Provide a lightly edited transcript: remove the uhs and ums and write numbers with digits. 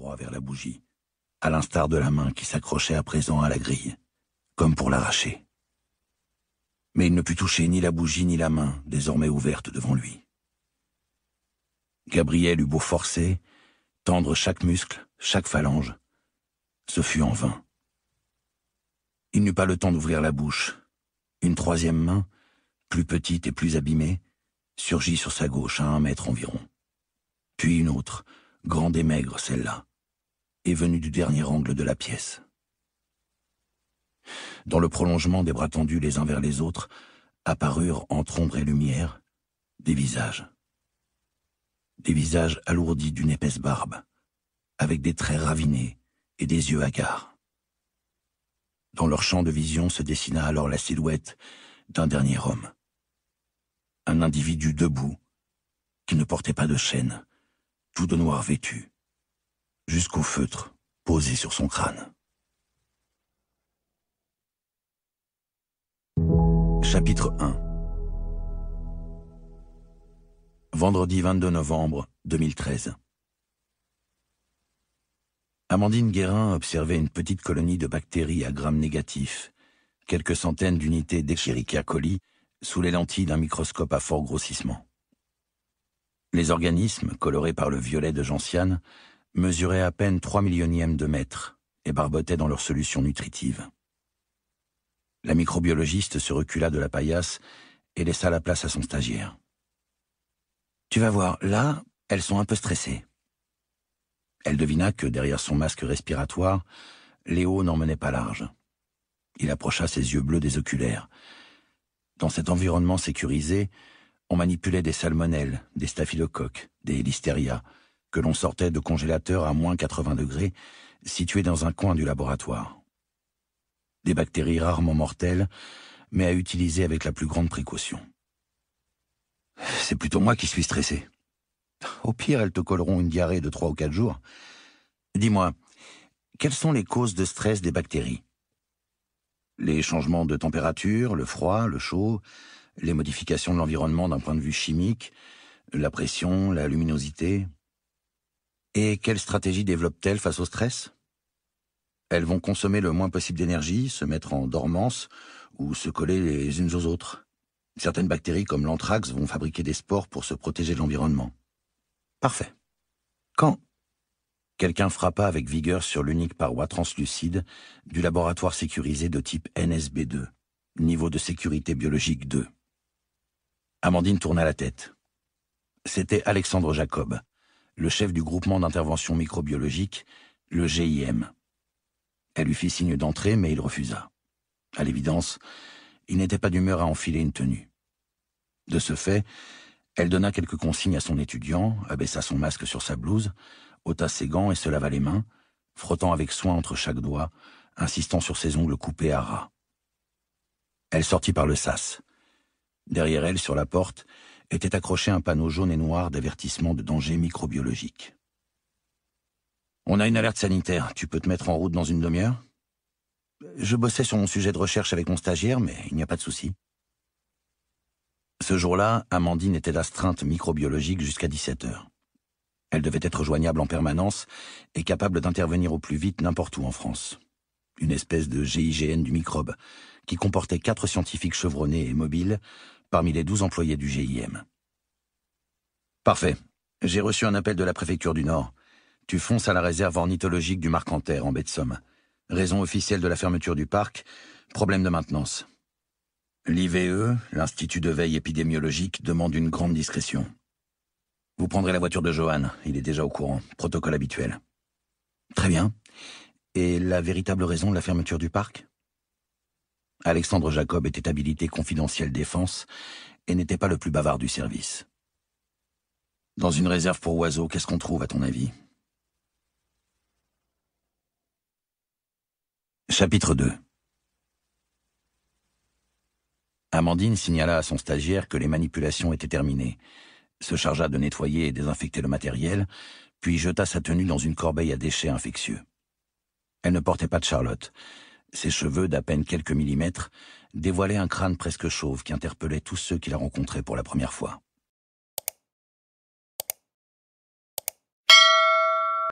droit vers la bougie, à l'instar de la main qui s'accrochait à présent à la grille, comme pour l'arracher. Mais il ne put toucher ni la bougie ni la main, désormais ouverte devant lui. Gabriel eut beau forcer, tendre chaque muscle, chaque phalange, ce fut en vain. Il n'eut pas le temps d'ouvrir la bouche. Une troisième main, plus petite et plus abîmée, surgit sur sa gauche à 1 mètre environ. Puis une autre, grande et maigre celle-là, est venue du dernier angle de la pièce. Dans le prolongement des bras tendus les uns vers les autres, apparurent, entre ombre et lumière, des visages. Des visages alourdis d'une épaisse barbe, avec des traits ravinés et des yeux hagards. Dans leur champ de vision se dessina alors la silhouette d'un dernier homme. Un individu debout, qui ne portait pas de chaîne, tout de noir vêtu, jusqu'au feutre posé sur son crâne. Chapitre 1. Vendredi 22 novembre 2013. Amandine Guérin observait une petite colonie de bactéries à grammes négatifs, quelques centaines d'unités d'Escherichia coli, sous les lentilles d'un microscope à fort grossissement. Les organismes, colorés par le violet de gentiane, mesuraient à peine 3 millionièmes de mètre et barbotaient dans leur solution nutritive. La microbiologiste se recula de la paillasse et laissa la place à son stagiaire. « Tu vas voir, là, elles sont un peu stressées. » Elle devina que, derrière son masque respiratoire, Léo n'en menait pas large. Il approcha ses yeux bleus des oculaires. Dans cet environnement sécurisé, on manipulait des salmonelles, des staphylocoques, des listeria, que l'on sortait de congélateurs à moins 80 degrés, situés dans un coin du laboratoire. Des bactéries rarement mortelles, mais à utiliser avec la plus grande précaution. C'est plutôt moi qui suis stressé. Au pire, elles te colleront une diarrhée de 3 ou 4 jours. Dis-moi, quelles sont les causes de stress des bactéries? Les changements de température, le froid, le chaud, les modifications de l'environnement d'un point de vue chimique, la pression, la luminosité. Et quelle stratégie développent-elles face au stress? Elles vont consommer le moins possible d'énergie, se mettre en dormance ou se coller les unes aux autres. Certaines bactéries comme l'anthrax vont fabriquer des spores pour se protéger de l'environnement. Parfait. Quand quelqu'un frappa avec vigueur sur l'unique paroi translucide du laboratoire sécurisé de type NSB2, niveau de sécurité biologique 2. Amandine tourna la tête. C'était Alexandre Jacob, le chef du groupement d'intervention microbiologique, le GIM. Elle lui fit signe d'entrer, mais il refusa. À l'évidence, il n'était pas d'humeur à enfiler une tenue. De ce fait, elle donna quelques consignes à son étudiant, abaissa son masque sur sa blouse, ôta ses gants et se lava les mains, frottant avec soin entre chaque doigt, insistant sur ses ongles coupés à ras. Elle sortit par le sas. Derrière elle, sur la porte, était accroché un panneau jaune et noir d'avertissement de danger microbiologique. « On a une alerte sanitaire, tu peux te mettre en route dans une demi-heure ?» Je bossais sur mon sujet de recherche avec mon stagiaire, mais il n'y a pas de souci. Ce jour-là, Amandine était d'astreinte microbiologique jusqu'à 17h. Elle devait être joignable en permanence et capable d'intervenir au plus vite n'importe où en France. Une espèce de GIGN du microbe, qui comportait 4 scientifiques chevronnés et mobiles parmi les 12 employés du GIM. Parfait. J'ai reçu un appel de la préfecture du Nord. Tu fonces à la réserve ornithologique du Marcanterre, en baie de Somme. Raison officielle de la fermeture du parc, problème de maintenance. L'IVE, l'Institut de veille épidémiologique, demande une grande discrétion. Vous prendrez la voiture de Johan, il est déjà au courant, protocole habituel. Très bien. Et la véritable raison de la fermeture du parc? Alexandre Jacob était habilité confidentiel défense et n'était pas le plus bavard du service. Dans une réserve pour oiseaux, qu'est-ce qu'on trouve à ton avis? Chapitre 2. Amandine signala à son stagiaire que les manipulations étaient terminées, se chargea de nettoyer et désinfecter le matériel, puis jeta sa tenue dans une corbeille à déchets infectieux. Elle ne portait pas de charlotte. Ses cheveux, d'à peine quelques millimètres, dévoilaient un crâne presque chauve qui interpellait tous ceux qui la rencontraient pour la première fois.